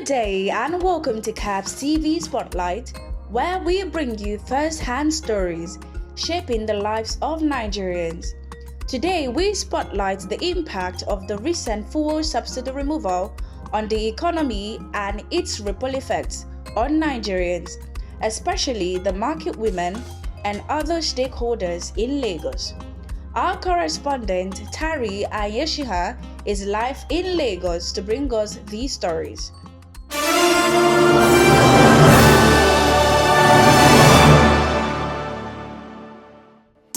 day and welcome to CAPS TV Spotlight, where we bring you first-hand stories shaping the lives of Nigerians. Today we spotlight the impact of the recent fuel subsidy removal on the economy and its ripple effects on Nigerians, especially the market women and other stakeholders in Lagos. Our correspondent Tari Ayeshiha is live in Lagos to bring us these stories.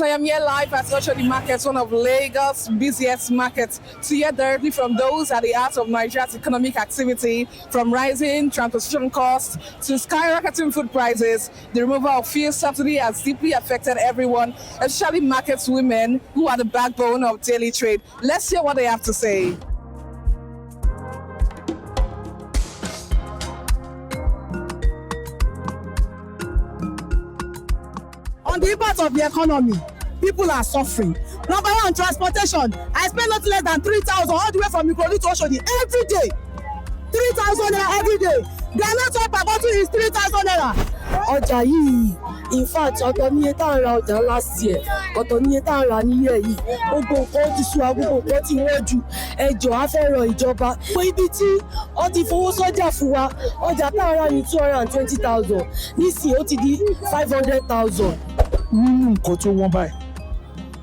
I am here live at Oshodi Market, one of Lagos' busiest markets, to hear directly from those at the heart of Nigeria's economic activity, from rising transportation costs to skyrocketing food prices. The removal of fuel subsidy has deeply affected everyone, especially market women who are the backbone of daily trade. Let's hear what they have to say. On the impact of the economy, people are suffering. Number one, transportation. I spend not less than 3,000 all the way from Ikorodu to Oshodi every day. 3,000 naira every day. Granite oil per bottle is 3,000 naira. Ọjà yìí, in fact, ọ̀tọ̀ ní iye tá à ń ra ọjà last year, ọ̀tọ̀ ní iye tá à ń ra ní year yìí. Gbogbo nǹkan ti sú wa, gbogbo nǹkan ti wọ́n jù. Ẹ jọ̀ọ́ á fẹ́ rọ ìjọba. Ibi tí wọ́n ti fowó sọ́jà fún wa, ọjà tá à ń rà ní 220,000. Nísìnyí ó ti di 500,000. Nínú nǹkan tó wọ́n báyìí,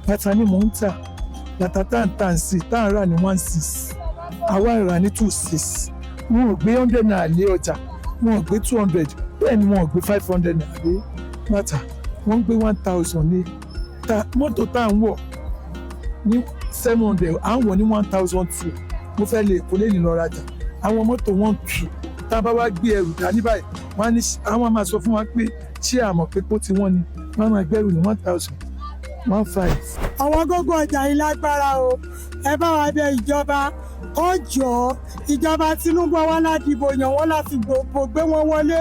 bàtà ni mò ń tà, bàtà tá ń tà sí tá ń rà ní 16, àwa ń rà ní 26. Wọn ò gbé 100 naira lé ọjà, wọn ò gbé 200, bẹ́ẹ̀ ni wọn ò gbé 500 naira lé bàtà, wọ́n gbé 1,000 ní mọ́tò tá ń wọ̀ ní 700, à ń wọ̀ ní 1,200. Mo fẹ́ lè kó lè lọ rajà, àwọn mọ́tò 1,200 tá a bá wá gbé ẹrù dání báyìí, wọ́n á ní àwọn máa sọ fún wa pé ṣé àmọ̀ pé kó ti wọ́n ni wọ́n máa gbẹ́rù ní 1,015. Àwọn gógó ọjà yìí lágbára o. Ẹ bá wa bẹ̀ ìjọba kó jọ̀ọ́. Ìjọba Tinubu wá láti dìbò yàn wọ́n láti gbé wọn wọlé.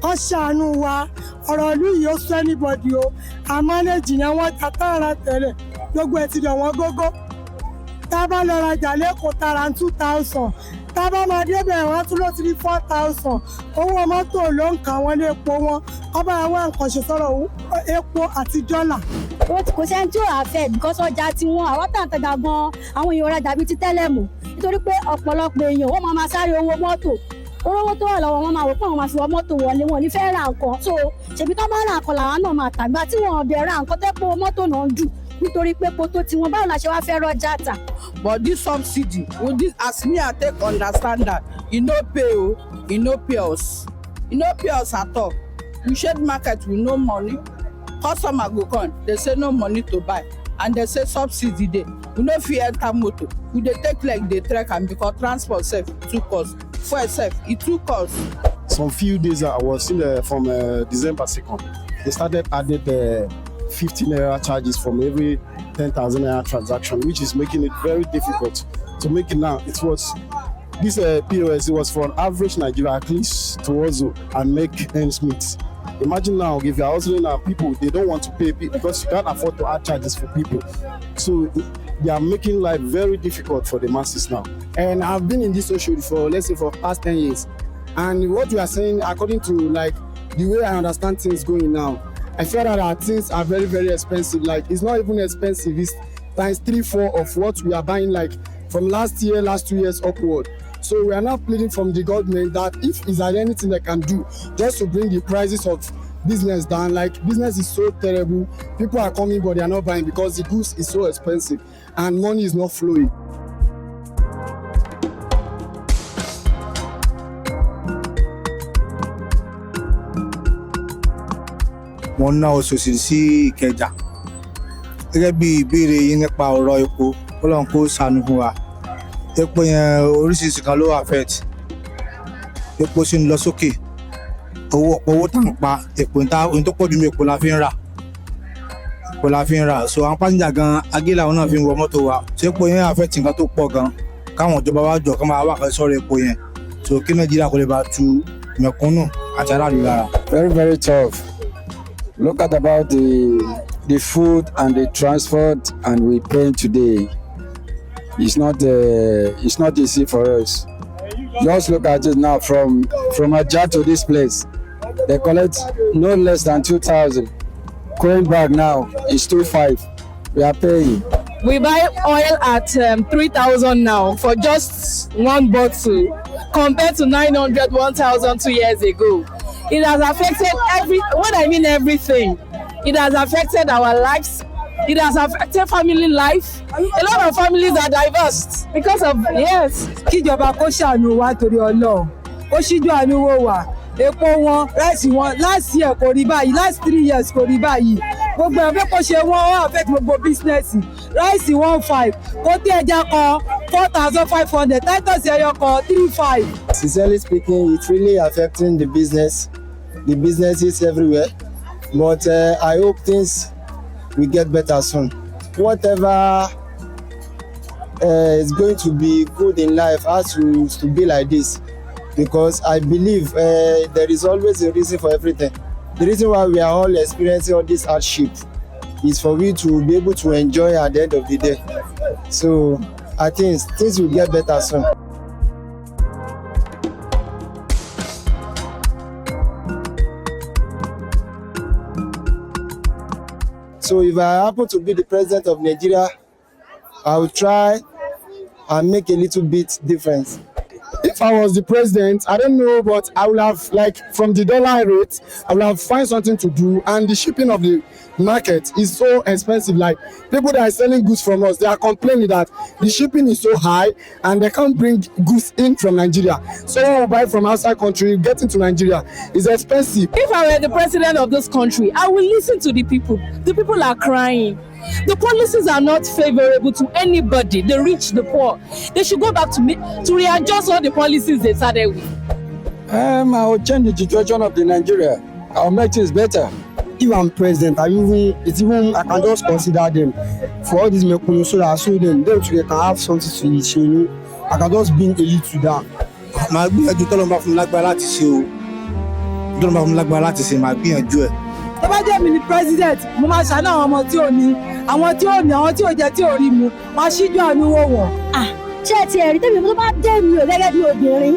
Kó ṣàánú wa. Ọ̀rọ̀ ìlú yìí ó sọ anybody o. Àmọ́ lẹ́jì yẹn wọ́n ta tààrà tẹ́lẹ̀. Gbogbo ẹ̀ ti dọ̀ wọ́n gógó. Tá a bá lọ rajà lẹ́kọ̀ọ́ tara 2,000. Tá a bá máa débẹ̀ wọ́n tún ló ti rí 4,000. Owó mọ́tò ló ń kà wọ́n lé epo wọn. Ọba wa nǹkan ṣe sọ̀rọ̀ epo àti dọ́là. Kò sẹ́ni tí ò àfẹ́ because ọjà tí wọ́n àwọn tàǹtàgà gan-an àwọn èèyàn rajà bíi ti tẹ́lẹ̀ mọ̀ nítorí pé ọ̀pọ̀lọpọ̀ èèyàn wọ́n máa sáré owó mọ́tò owó tó wà lọ́wọ́ wọn máa wò pé àwọn máa fi wọ mọ́tò wọlé wọn ní fẹ́ ra nǹkan so ṣèbí tó bá ra nǹkan làwọn náà máa tàgbà tí wọn ọ̀bẹ ra nǹkan tẹ́pọ̀ mọ́tò náà ń dù nítorí pé poto tí wọn báwo la ṣe wá fẹ́ rọjà tà. But this subsidy, with this, as me I take understand that, e no pay o, e no pay us. E no pay us at all. We shade market with no money. Customer go come, they say no money to buy, and they say subsidy dey. We no fit enter motor. We dey take like dey trek am because transport sef too cost. Fuel sef e too cost. Some few days I was still from December 2nd. They started added 50 naira charges from every 10,000 naira transaction, which is making it very difficult to make it now. It was this POS. It was for an average Nigeria at least to hustle and make ends meet. Imagine now if you're hustling and people they don't want to pay because you can't afford to add charges for people. So they are making life very difficult for the masses now. And I've been in this Oshodi for let's say for past 10 years. And what you are saying, according to like the way I understand things going now, I feel that our things are very, very expensive. Like it's not even expensive, it's times 3-4 of what we are buying like from last 2 years upward. So we are now pleading from the government that if is there anything they can do just to bring the prices of business down. Like business is so terrible, people are coming but they are not buying because the goods is so expensive and money is not flowing. Wọ́n ná oṣooṣù sí Ìkẹjà gẹ́gẹ́ bí ìbéèrè yín nípa ọ̀rọ̀ epo Ọlọ́run kó ṣàánú fún wa. Epo yẹn oríṣiríṣi kan ló affect. Epo sì ń lọ sókè. Owó tá ń pa epo ní tó pọ̀ jù epo la fi ń rà. Epo la fi ń rà. So àwọn pásíńjà gan agílà wọn náà fi ń wọ mọ́tò wa. So epo yẹn affect nǹkan tó pọ̀ gan. Káwọn ìjọba wa jọ kán máa wà kan sọ̀rọ̀ epo yẹn. So kí Nàìjíríà kò lè bá tu mẹ̀kúnnù àti aráàlú lára. Very, very tough. Look at about the food and the transport and we paying today. It's not easy for us. Just look at it now from Ajah to this place. They collect no less than 2,000. Going back now is 2,500. We are paying. We buy oil at 3,000 now for just one bottle, compared to 900, 1,000 2 years ago. It has affected everything. It has affected our lives. It has affected family life. A lot of families are divorced because of yes. Kíjọba kó ṣàánú wa torí Ọlọ́run. Ó ṣíjú àánú wò wá. Epo wọn, rice wọn, last year kò rí báyìí, last 3 years kò rí báyìí. Gbogbo ẹ̀fẹ́ kò ṣe wọ́n wọ́n affect gbogbo business. Rice 1,500, kótí ẹja kan 4,500, titus ẹyọ kan 3,500. Sincerely speaking, it's really affecting the businesses everywhere. But I hope things will get better soon. Whatever is going to be good in life has to be like this, because I believe there is always a reason for everything. The reason why we are all experiencing all this hardship is for we to be able to enjoy at the end of the day. So I think things will get better soon. So if I happen to be the president of Nigeria, I will try and make a little bit difference. If I was the president, I don't know, but I will have, like, from the dollar rate, I will have find something to do. And the shipping of the market is so expensive. Like, people that are selling goods from us, they are complaining that the shipping is so high and they can't bring goods in from Nigeria. So when we buy from outside country, getting to Nigeria is expensive. If I were the president of this country, I will listen to the people. The people are crying. The policies are not favorable to anybody, the rich, the poor. They should go back to readjust all the policies they started with. I will change the situation of the Nigeria. I'll make things better. If I'm president, I can just consider them for all these mekunu, so that I show them too, they can have something to eat. You know, I can just bring a little down. Màá gbìyànjú tọ́lọ́mọba fún mi lágbára láti ṣe o. Tọ́lọ́mọba fún mi lágbára láti ṣe, màá gbìyànjú ẹ̀. Tó bá jẹ́ mi ni president, mo máa ṣàánú àwọn ọmọ tí ò ní, àwọn tí ò jẹ tí ò rí mu, máa ṣíjú àánú wò wọ́n. Ṣé ẹ ti ẹ̀rí tẹ́mi tó bá dé mi ò gẹ́gẹ́ bí obìnrin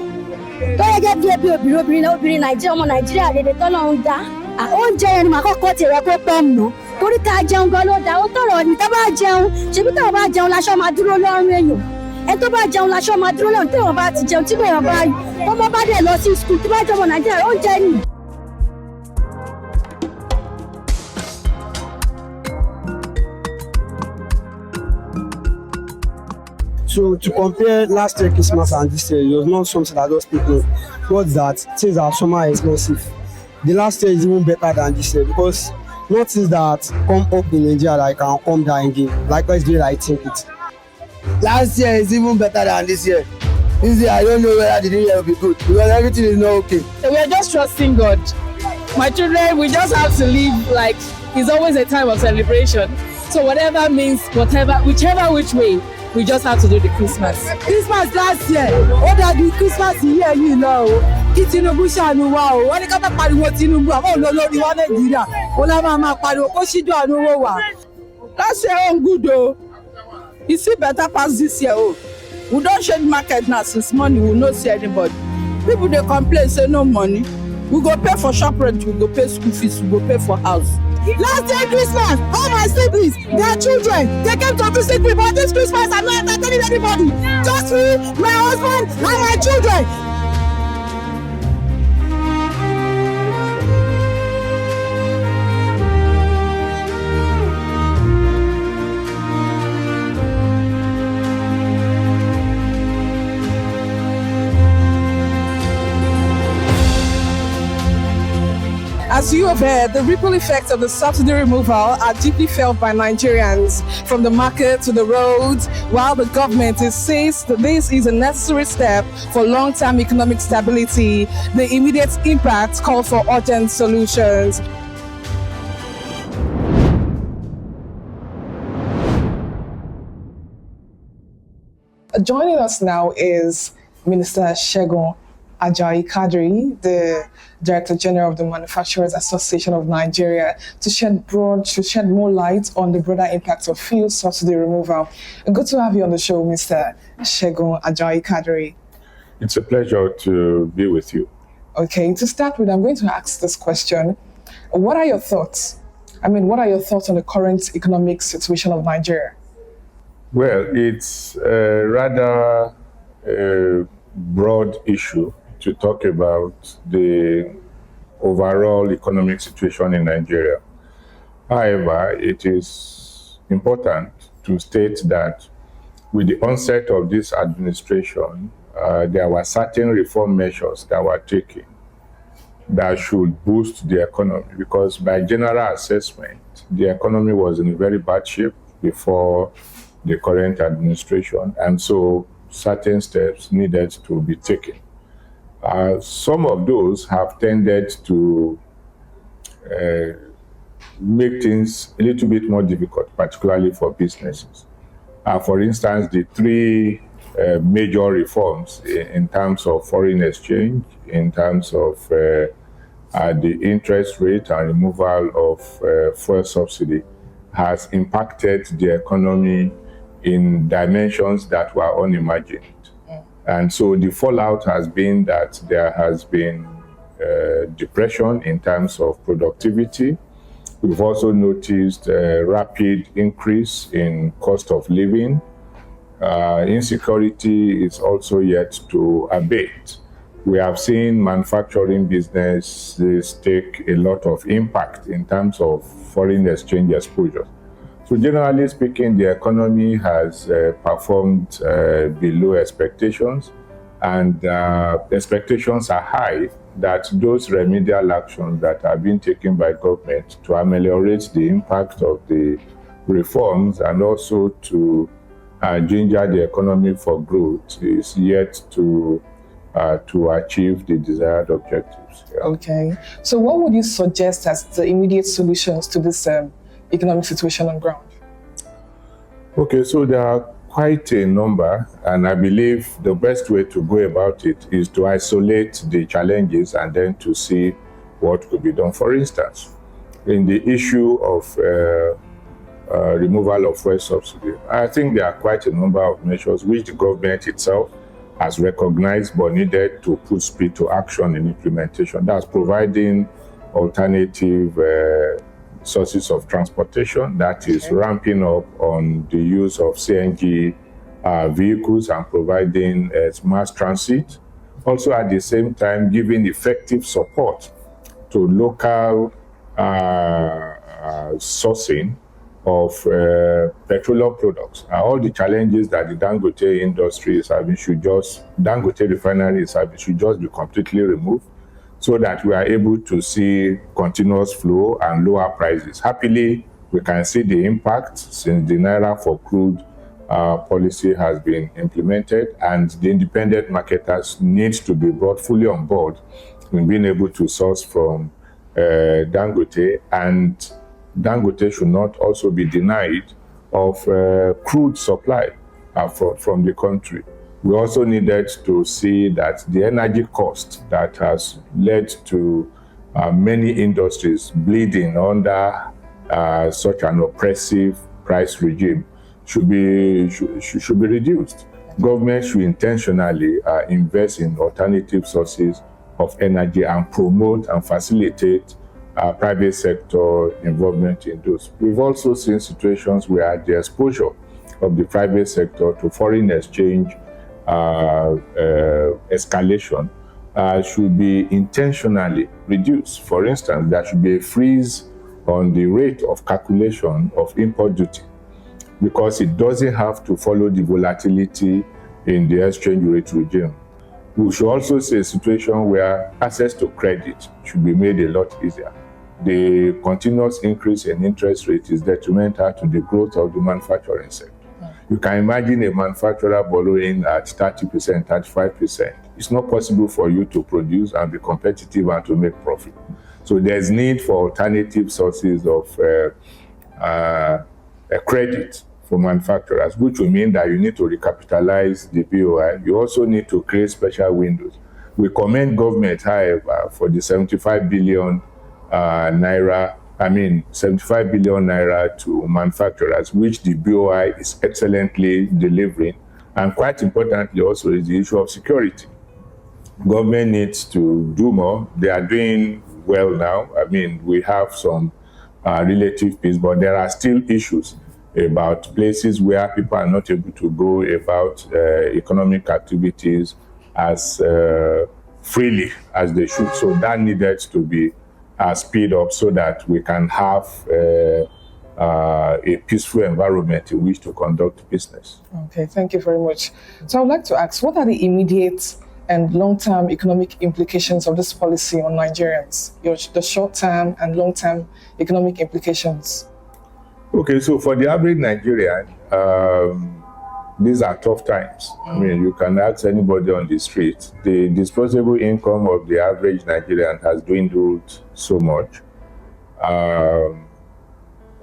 tó gẹ́gẹ́ bí obìnrin Nàìjíríà, ọmọ Nàìjíríà rere tọ́lọ́run dá. Oúnjẹ yẹn ni màá kọ́kọ́ tiẹ̀ kó pẹ́ mọ́ torí ká jẹun gan ló dá. Ó tọrọ ní tá bá jẹun, ṣebí tá bá jẹun láṣọ máa dúró lọ́rùn èèyàn. Ẹ tó bá jẹun láṣọ máa dúró lọ́rùn, tí wọ́n bá ti jẹun tí bẹ́ẹ̀ bá rí ọmọ bá dẹ̀ lọ sí skul tí bá jẹ́ ọmọ Nàìjíríà oúnjẹ ni. So to compare last year Christmas and this year, it was not something that just people. What's that? Things are somehow expensive. The last year is even better than this year because not things that come up in Nigeria that can come down again. Likewise, the way I think it. Last year is even better than this year. This year, I don't know whether the new year will be good because everything is not okay. So we are just trusting God. My children, we just have to live like it's always a time of celebration. So whatever means, whichever which way, we just have to do the Christmas. Christmas last year, ó dàbí Christmas yìí lọ o. Kí Tinubu ṣàánú wa o. Wọ́n ní ká má pariwo Tinubu, àwọn olórí wa Nàìjíríà. Ó lá máa pariwo kó ṣíjú àánú wò wá. Last year on good o. You see better pass this year o. We don change market now since morning, we no see anybody. People dey complain say no money. We go pay for shop rent, we go pay school fees, we go pay for house. Last year Christmas, all my siblings, their children, they came to visit me, but this Christmas I'm not entertaining anybody. Just me, my husband, and my children. As you have heard, the ripple effects of the subsidy removal are deeply felt by Nigerians, from the market to the roads, while the government says that this is a necessary step for long-term economic stability. The immediate impact calls for urgent solutions. Joining us now is Minister Segun Ajayi Kadri, the Director General of the Manufacturers Association of Nigeria, to shed more light on the broader impact of fuel subsidy removal. Good to have you on the show, Mr. Segun Ajayi Kadri. It's a pleasure to be with you. Okay, to start with, I'm going to ask this question. What are your thoughts? What are your thoughts on the current economic situation of Nigeria? Well, it's a rather broad issue to talk about the overall economic situation in Nigeria. However, it is important to state that with the onset of this administration, there were certain reform measures that were taken that should boost the economy, because by general assessment, the economy was in very bad shape before the current administration, and so certain steps needed to be taken. Some of those have tended to make things a little bit more difficult, particularly for businesses. For instance, the three major reforms in terms of foreign exchange, in terms of the interest rate and removal of fuel subsidy has impacted the economy in dimensions that were unimagined. And so the fallout has been that there has been depression in terms of productivity. We've also noticed a rapid increase in cost of living. Insecurity is also yet to abate. We have seen manufacturing businesses take a lot of impact in terms of foreign exchange exposure. So generally speaking, the economy has performed below expectations, and expectations are high that those remedial actions that are being taken by government to ameliorate the impact of the reforms and also to ginger the economy for growth is yet to achieve the desired objectives. Yeah. Okay. So what would you suggest as the immediate solutions to this economic situation on ground? Okay, so there are quite a number, and I believe the best way to go about it is to isolate the challenges and then to see what could be done. For instance, in the issue of removal of fuel subsidy, I think there are quite a number of measures which the government itself has recognized but needed to put speed to action in implementation. That's providing alternative sources of transportation, that is ramping up on the use of CNG vehicles and providing mass transit. Also at the same time giving effective support to local sourcing of petroleum products. All the challenges that the Dangote industry is having Dangote refinery is having should just be completely removed, so that we are able to see continuous flow and lower prices. Happily, we can see the impact since the Naira for crude policy has been implemented, and the independent marketers need to be brought fully on board in being able to source from Dangote, and Dangote should not also be denied of crude supply from the country. We also needed to see that the energy cost that has led to many industries bleeding under such an oppressive price regime should be reduced. Government should intentionally invest in alternative sources of energy and promote and facilitate private sector involvement in those. We've also seen situations where the exposure of the private sector to foreign exchange escalation should be intentionally reduced. For instance, there should be a freeze on the rate of calculation of import duty, because it doesn't have to follow the volatility in the exchange rate regime. We should also see a situation where access to credit should be made a lot easier. The continuous increase in interest rate is detrimental to the growth of the manufacturing sector. You can imagine a manufacturer borrowing at 30%, 35%. It's not possible for you to produce and be competitive and to make profit. So there's need for alternative sources of credit for manufacturers, which will mean that you need to recapitalize the BOI. You also need to create special windows. We commend government, however, for the 75 billion naira to manufacturers, which the BOI is excellently delivering. And quite importantly also is the issue of security. government needs to do more. They are doing well now. I mean, we have some relative peace, but there are still issues about places where people are not able to go about economic activities as freely as they should. So that needed to be speed up so that we can have a peaceful environment in which to conduct business. Okay, thank you very much. So I would like to ask, what are the immediate and long-term economic implications of this policy on Nigerians? The short-term and long-term economic implications. Okay, so for the average Nigerian, these are tough times. I mean, you can ask anybody on the street. The disposable income of the average Nigerian has dwindled so much.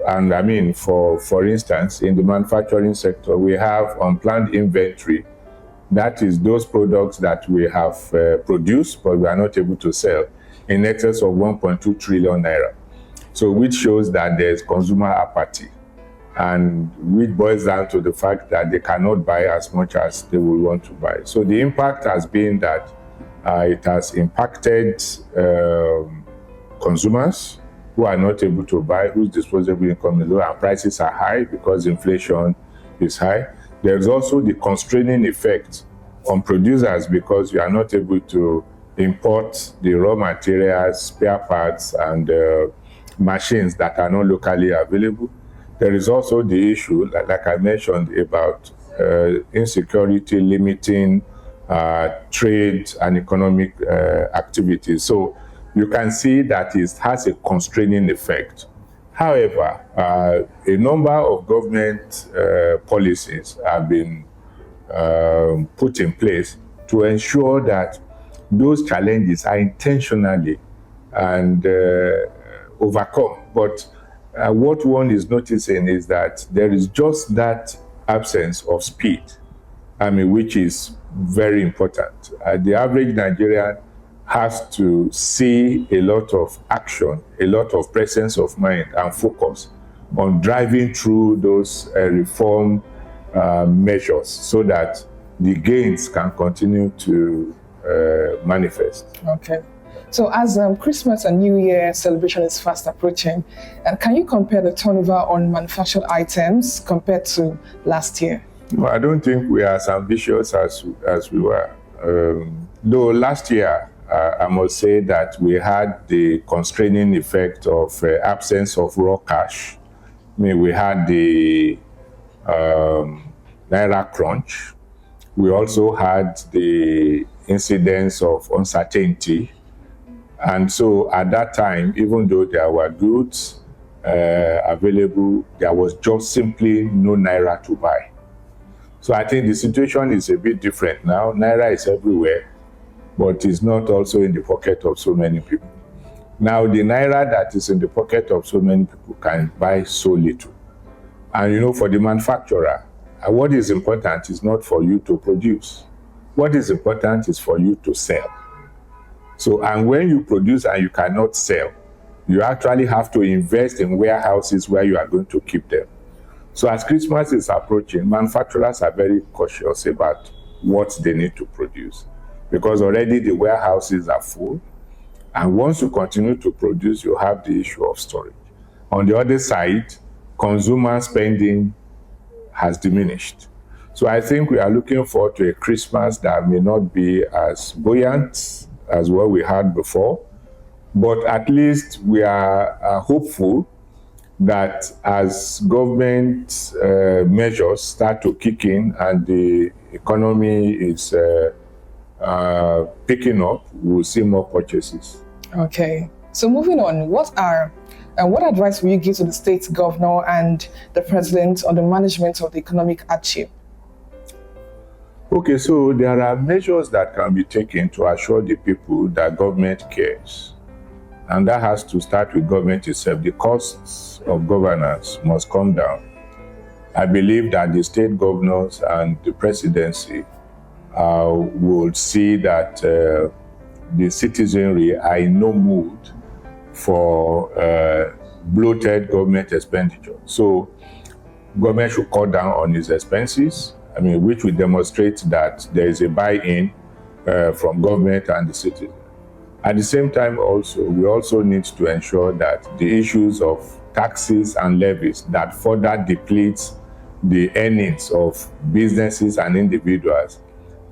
And I mean, for instance, in the manufacturing sector, we have unplanned inventory. That is those products that we have produced, but we are not able to sell, in excess of 1.2 trillion naira. So which shows that there's consumer apathy, and which boils down to the fact that they cannot buy as much as they will want to buy. So the impact has been that it has impacted consumers who are not able to buy, whose disposable income is low, and prices are high because inflation is high. There's also the constraining effect on producers because you are not able to import the raw materials, spare parts, and machines that are not locally available. There is also the issue, like I mentioned, about insecurity limiting trade and economic activities. So you can see that it has a constraining effect. However, a number of government policies have been put in place to ensure that those challenges are intentionally and overcome. But what one is noticing is that there is just that absence of speed, I mean, which is very important. The average Nigerian has to see a lot of action, a lot of presence of mind and focus on driving through those reform measures so that the gains can continue to manifest. Okay. So as Christmas and New Year celebration is fast approaching, can you compare the turnover on manufactured items compared to last year? No, I don't think we are as ambitious as we were. Though last year, I must say that we had the constraining effect of absence of raw cash. I mean, we had the Naira crunch. We also had the incidence of uncertainty. And so at that time, even though there were goods available, there was just simply no Naira to buy. So I think the situation is a bit different now. Naira is everywhere, but it's not also in the pocket of so many people. Now, the Naira that is in the pocket of so many people can buy so little. And you know, for the manufacturer, what is important is not for you to produce. What is important is for you to sell. So, and when you produce and you cannot sell, you actually have to invest in warehouses where you are going to keep them. So as Christmas is approaching, manufacturers are very cautious about what they need to produce because already the warehouses are full. And once you continue to produce, you have the issue of storage. On the other side, consumer spending has diminished. So I think we are looking forward to a Christmas that may not be as buoyant as what we had before, but at least we are hopeful that as government measures start to kick in and the economy is picking up, we'll see more purchases. Okay, so moving on, what advice will you give to the state governor and the president on the management of the economic hardship? Okay, so there are measures that can be taken to assure the people that government cares. And that has to start with government itself. The costs of governance must come down. I believe that the state governors and the presidency will see that the citizenry are in no mood for bloated government expenditure. So government should cut down on its expenses, I mean, which will demonstrate that there is a buy-in from government and the citizen. At the same time also, we also need to ensure that the issues of taxes and levies that further depletes the earnings of businesses and individuals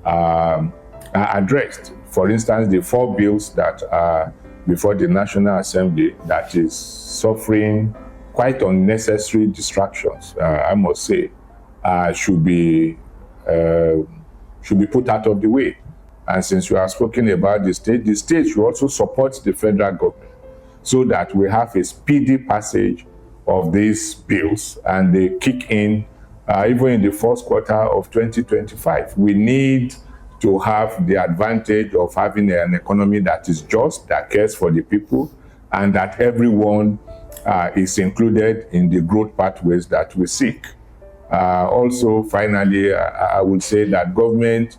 are addressed. For instance, the 4 bills that are before the National Assembly that is suffering quite unnecessary distractions, I must say, should be put out of the way. And since we have spoken about the state should also support the federal government so that we have a speedy passage of these bills and they kick in even in the first quarter of 2025. We need to have the advantage of having an economy that is just, that cares for the people, and that everyone is included in the growth pathways that we seek. Also, finally, I would say that government,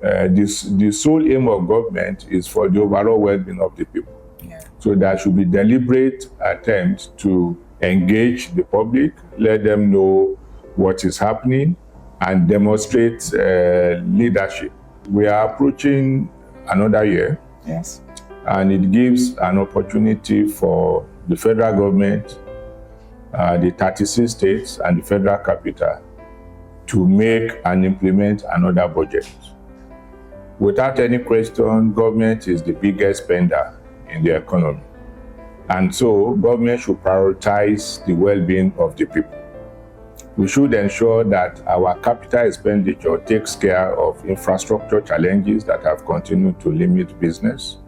the sole aim of government is for the overall well-being of the people. Yeah. So there should be deliberate attempts to engage the public, let them know what is happening, and demonstrate leadership. We are approaching another year. Yes. And it gives an opportunity for the federal government, the 36 states, and the federal capital to make and implement another budget. Without any question, government is the biggest spender in the economy. And so government should prioritize the well-being of the people. We should ensure that our capital expenditure takes care of infrastructure challenges that have continued to limit business.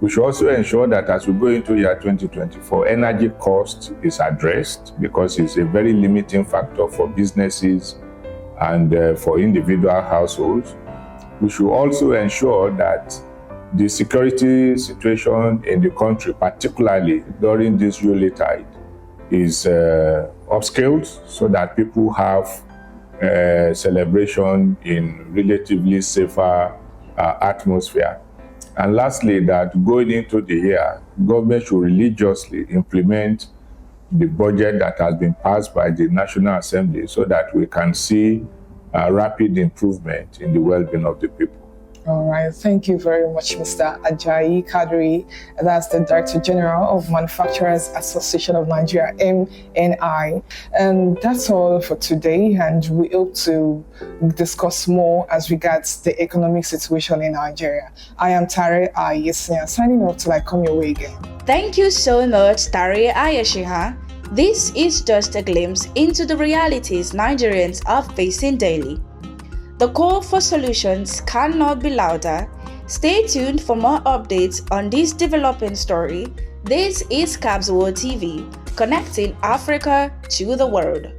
We should also ensure that as we go into year 2024, energy cost is addressed because it's a very limiting factor for businesses and for individual households. We should also ensure that the security situation in the country, particularly during this Yuletide, is upscaled so that people have celebration in relatively safer atmosphere. And lastly, that going into the year, government should religiously implement the budget that has been passed by the National Assembly so that we can see a rapid improvement in the well-being of the people. All right. Thank you very much, Mr. Ajayi Kadri. That's the Director General of Manufacturers Association of Nigeria, MNI. And that's all for today. And we hope to discuss more as regards the economic situation in Nigeria. I am Tare Ayesina, signing off till I come your way again. Thank you so much, Tare Ayesina. This is just a glimpse into the realities Nigerians are facing daily. The call for solutions cannot be louder. Stay tuned for more updates on this developing story. This is Cabs World TV, connecting Africa to the world.